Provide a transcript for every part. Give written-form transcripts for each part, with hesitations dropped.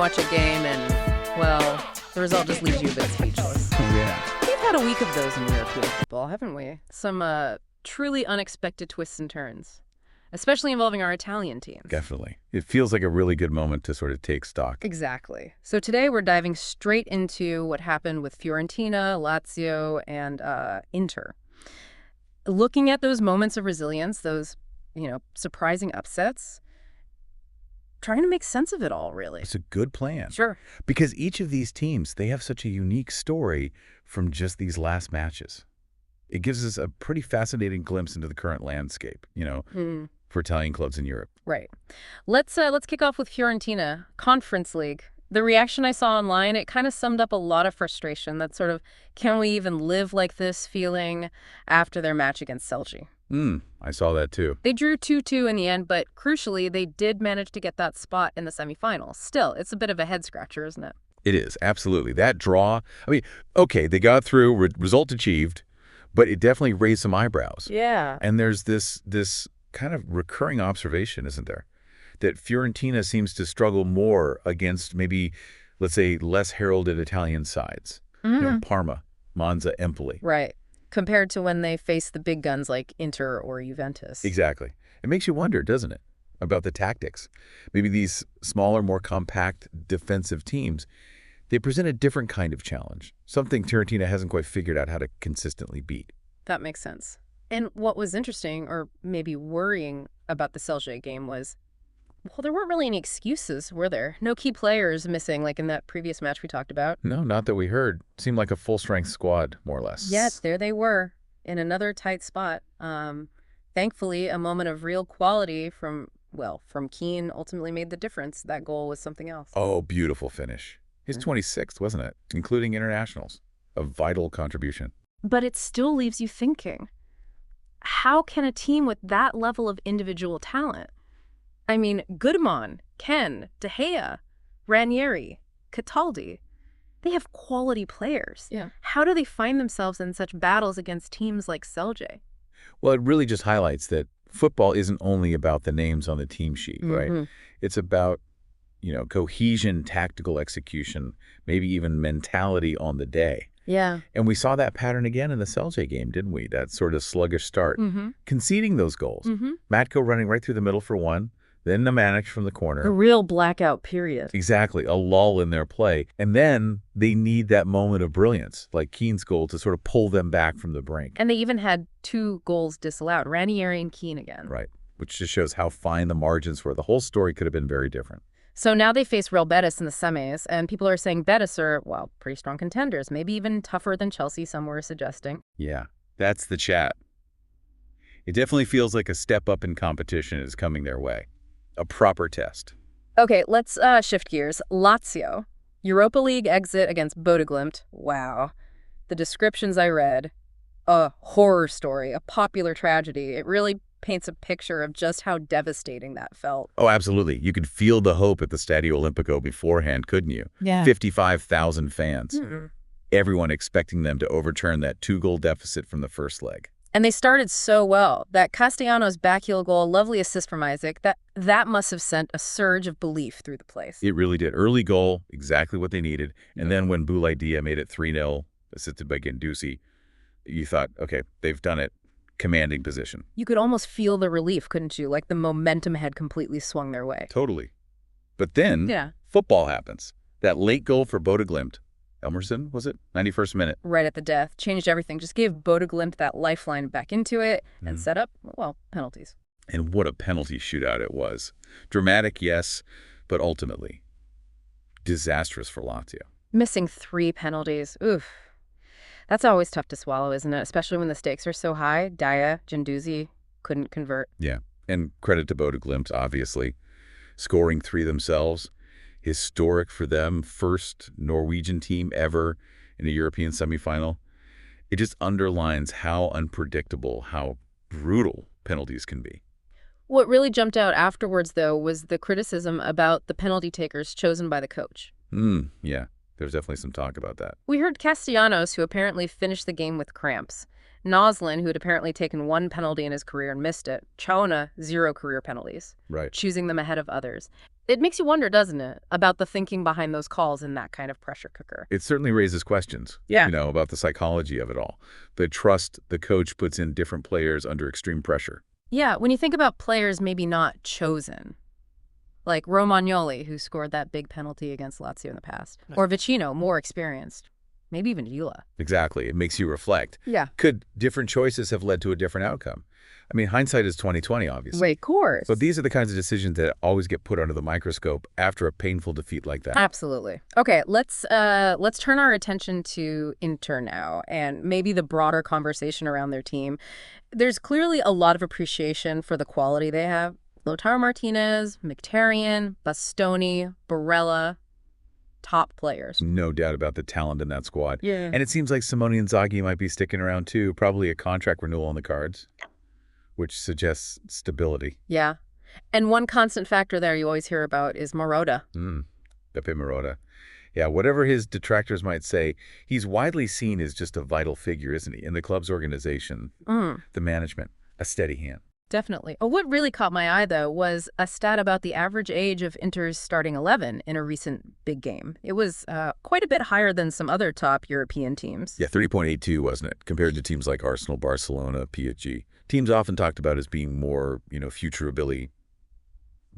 watch a game and, well, the result just leaves you a bit speechless. Yeah. We've had a week of those in European football, haven't we? Some truly unexpected twists and turns, especially involving our Italian teams. Definitely. It feels like a really good moment to sort of take stock. Exactly. So today we're diving straight into what happened with Fiorentina, Lazio, and Inter. Looking at those moments of resilience, those, surprising upsets, trying to make sense of it all, really. It's a good plan. Sure. Because each of these teams, they have such a unique story from just these last matches. It gives us a pretty fascinating glimpse into the current landscape, for Italian clubs in Europe. Right. Let's kick off with Fiorentina, Conference League. The reaction I saw online, it kind of summed up a lot of frustration. That sort of, can we even live like this feeling after their match against Celje? I saw that too. They drew 2-2 in the end, but crucially, they did manage to get that spot in the semifinals. Still, it's a bit of a head-scratcher, isn't it? It is, absolutely. That draw, okay, they got through, result achieved, but it definitely raised some eyebrows. Yeah. And there's this kind of recurring observation, isn't there? That Fiorentina seems to struggle more against maybe, let's say, less heralded Italian sides. Parma, Monza, Empoli. Right. Compared to when they face the big guns like Inter or Juventus. Exactly. It makes you wonder, doesn't it, about the tactics. Maybe these smaller, more compact defensive teams, they present a different kind of challenge, something Fiorentina hasn't quite figured out how to consistently beat. That makes sense. And what was interesting, or maybe worrying about the Celje game was, well, there weren't really any excuses, were there? No key players missing, like in that previous match we talked about. No, not that we heard. Seemed like a full-strength squad, more or less. Yet, there they were, in another tight spot. Thankfully, a moment of real quality from Kean ultimately made the difference. That goal was something else. Oh, beautiful finish. His 26th, wasn't it? Including internationals. A vital contribution. But it still leaves you thinking, how can a team with that level of individual talent, Goodman, Kean, De Gea, Ranieri, Cataldi, they have quality players. Yeah. How do they find themselves in such battles against teams like Celje? Well, it really just highlights that football isn't only about the names on the team sheet, right? It's about, cohesion, tactical execution, maybe even mentality on the day. Yeah. And we saw that pattern again in the Celje game, didn't we? That sort of sluggish start. Conceding those goals. Matko running right through the middle for one, then Nemanja from the corner. A real blackout period. Exactly. A lull in their play. And then they need that moment of brilliance, like Kean's goal, to sort of pull them back from the brink. And they even had 2 goals disallowed, Ranieri and Kean again. Right. Which just shows how fine the margins were. The whole story could have been very different. So now they face Real Betis in the semis, and people are saying Betis are, pretty strong contenders, maybe even tougher than Chelsea, some were suggesting. Yeah, that's the chat. It definitely feels like a step up in competition is coming their way. A proper test. Okay, let's shift gears. Lazio. Europa League exit against Bodø/Glimt. Wow. The descriptions I read, a horror story, a popular tragedy. It really paints a picture of just how devastating that felt. Oh, absolutely. You could feel the hope at the Stadio Olimpico beforehand, couldn't you? Yeah. 55,000 fans. Everyone expecting them to overturn that 2-goal deficit from the first leg. And they started so well. That Castellanos backheel goal, lovely assist from Isaac, that must have sent a surge of belief through the place. It really did. Early goal, exactly what they needed. And then when Boulaye Dia made it 3-0, assisted by Guendouzi, you thought, okay, they've done it. Commanding position. You could almost feel the relief, couldn't you? Like the momentum had completely swung their way. Totally. But then, football happens. That late goal for Bodø/Glimt. Elmerson, was it? 91st minute. Right at the death. Changed everything. Just gave Bodø/Glimt that lifeline back into it and set up, penalties. And what a penalty shootout it was. Dramatic, yes, but ultimately disastrous for Lazio. Missing 3 penalties. Oof. That's always tough to swallow, isn't it? Especially when the stakes are so high. Dia, Guendouzi couldn't convert. Yeah, and credit to Bodø/Glimt, obviously. Scoring 3 themselves. Historic for them. First Norwegian team ever in a European semifinal. It just underlines how unpredictable, how brutal penalties can be. What really jumped out afterwards, though, was the criticism about the penalty takers chosen by the coach. Yeah. There's definitely some talk about that. We heard Castellanos, who apparently finished the game with cramps. Noslin, who had apparently taken 1 penalty in his career and missed it. Chauna, 0 career penalties. Right. Choosing them ahead of others. It makes you wonder, doesn't it, about the thinking behind those calls in that kind of pressure cooker. It certainly raises questions, Yeah. about the psychology of it all. The trust the coach puts in different players under extreme pressure. Yeah, when you think about players maybe not chosen, like Romagnoli, who scored that big penalty against Lazio in the past, or Vicino, more experienced, maybe even Villa. Exactly. It makes you reflect. Yeah. Could different choices have led to a different outcome? I mean, hindsight is 20/20, obviously. Wait, of course. But these are the kinds of decisions that always get put under the microscope after a painful defeat like that. Absolutely. Okay, let's turn our attention to Inter now and maybe the broader conversation around their team. There's clearly a lot of appreciation for the quality they have. Lautaro Martinez, Mkhitaryan, Bastoni, Barella, top players. No doubt about the talent in that squad. Yeah. And it seems like Simone Inzaghi might be sticking around too, probably a contract renewal on the cards, which suggests stability. Yeah. And one constant factor there you always hear about is Marotta. Pepe Marotta. Yeah, whatever his detractors might say, he's widely seen as just a vital figure, isn't he, in the club's organization, the management, a steady hand. Definitely. Oh, what really caught my eye, though, was a stat about the average age of Inter's starting 11 in a recent big game. It was quite a bit higher than some other top European teams. Yeah, 30.82, wasn't it, compared to teams like Arsenal, Barcelona, PSG. Teams often talked about as being more, futurability,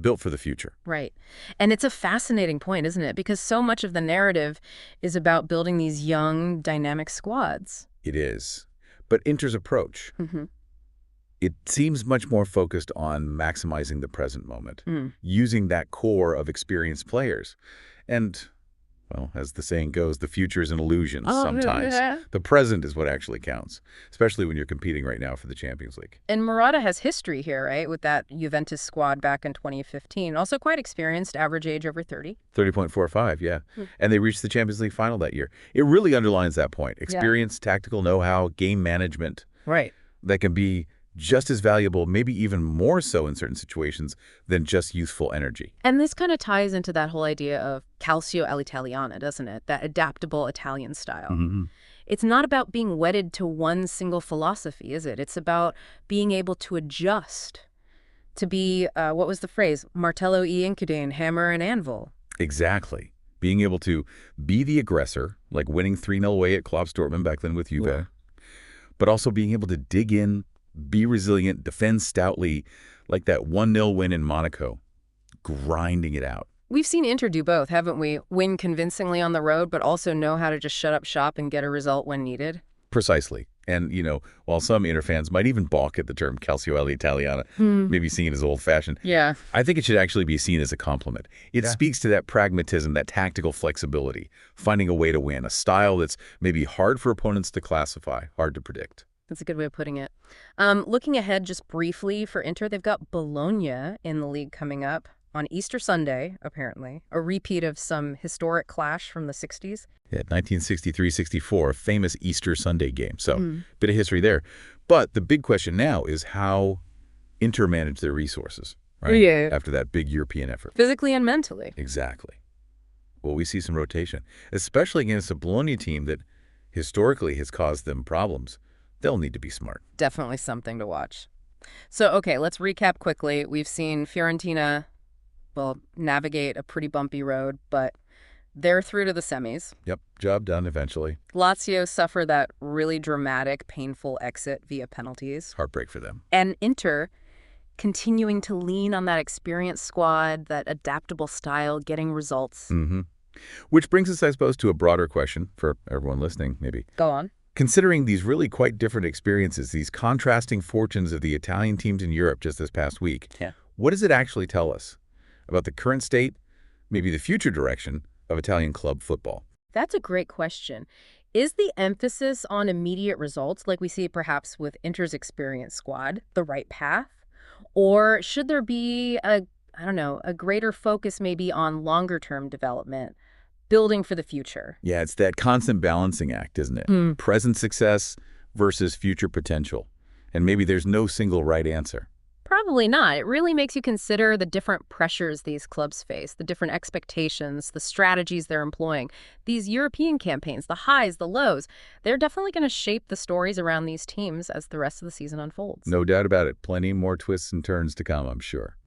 built for the future. Right. And it's a fascinating point, isn't it? Because so much of the narrative is about building these young, dynamic squads. It is. But Inter's approach, it seems much more focused on maximizing the present moment, using that core of experienced players. And, well, as the saying goes, the future is an illusion sometimes. Yeah. The present is what actually counts, especially when you're competing right now for the Champions League. And Marotta has history here, right, with that Juventus squad back in 2015. Also quite experienced, average age over 30. 30.45, yeah. And they reached the Champions League final that year. It really underlines that point. Experience, tactical know-how, game management. Right. That can be just as valuable, maybe even more so in certain situations, than just youthful energy. And this kind of ties into that whole idea of calcio all'italiana, doesn't it? That adaptable Italian style. It's not about being wedded to one single philosophy, is it? It's about being able to adjust, to be, what was the phrase? Martello e incudine, hammer and anvil. Exactly. Being able to be the aggressor, like winning 3-0 away at Klopp's Dortmund back then with Juve, but also being able to dig in, be resilient, defend stoutly, like that 1-0 win in Monaco, grinding it out. We've seen Inter do both, haven't we? Win convincingly on the road, but also know how to just shut up shop and get a result when needed. Precisely. And, while some Inter fans might even balk at the term calcio all'italiana, maybe seeing it as old-fashioned, Yeah. I think it should actually be seen as a compliment. It speaks to that pragmatism, that tactical flexibility, finding a way to win, a style that's maybe hard for opponents to classify, hard to predict. That's a good way of putting it. Looking ahead just briefly for Inter, they've got Bologna in the league coming up on Easter Sunday, apparently. A repeat of some historic clash from the 60s. Yeah, 1963-64, a famous Easter Sunday game. So, bit of history there. But the big question now is how Inter manage their resources, right? Yeah. After that big European effort. Physically and mentally. Exactly. Well, we see some rotation, especially against a Bologna team that historically has caused them problems. They'll need to be smart. Definitely something to watch. So, okay, let's recap quickly. We've seen Fiorentina, navigate a pretty bumpy road, but they're through to the semis. Yep, job done eventually. Lazio suffer that really dramatic, painful exit via penalties. Heartbreak for them. And Inter continuing to lean on that experienced squad, that adaptable style, getting results. Which brings us, I suppose, to a broader question for everyone listening, maybe. Go on. Considering these really quite different experiences, these contrasting fortunes of the Italian teams in Europe just this past week, what does it actually tell us about the current state, maybe the future direction of Italian club football? That's a great question. Is the emphasis on immediate results, like we see perhaps with Inter's experienced squad, the right path? Or should there be a greater focus maybe on longer-term development, building for the future? Yeah, it's that constant balancing act, isn't it? Present success versus future potential. And maybe there's no single right answer. Probably not. It really makes you consider the different pressures these clubs face, the different expectations, the strategies they're employing. These European campaigns, the highs, the lows, they're definitely going to shape the stories around these teams as the rest of the season unfolds. No doubt about it. Plenty more twists and turns to come, I'm sure.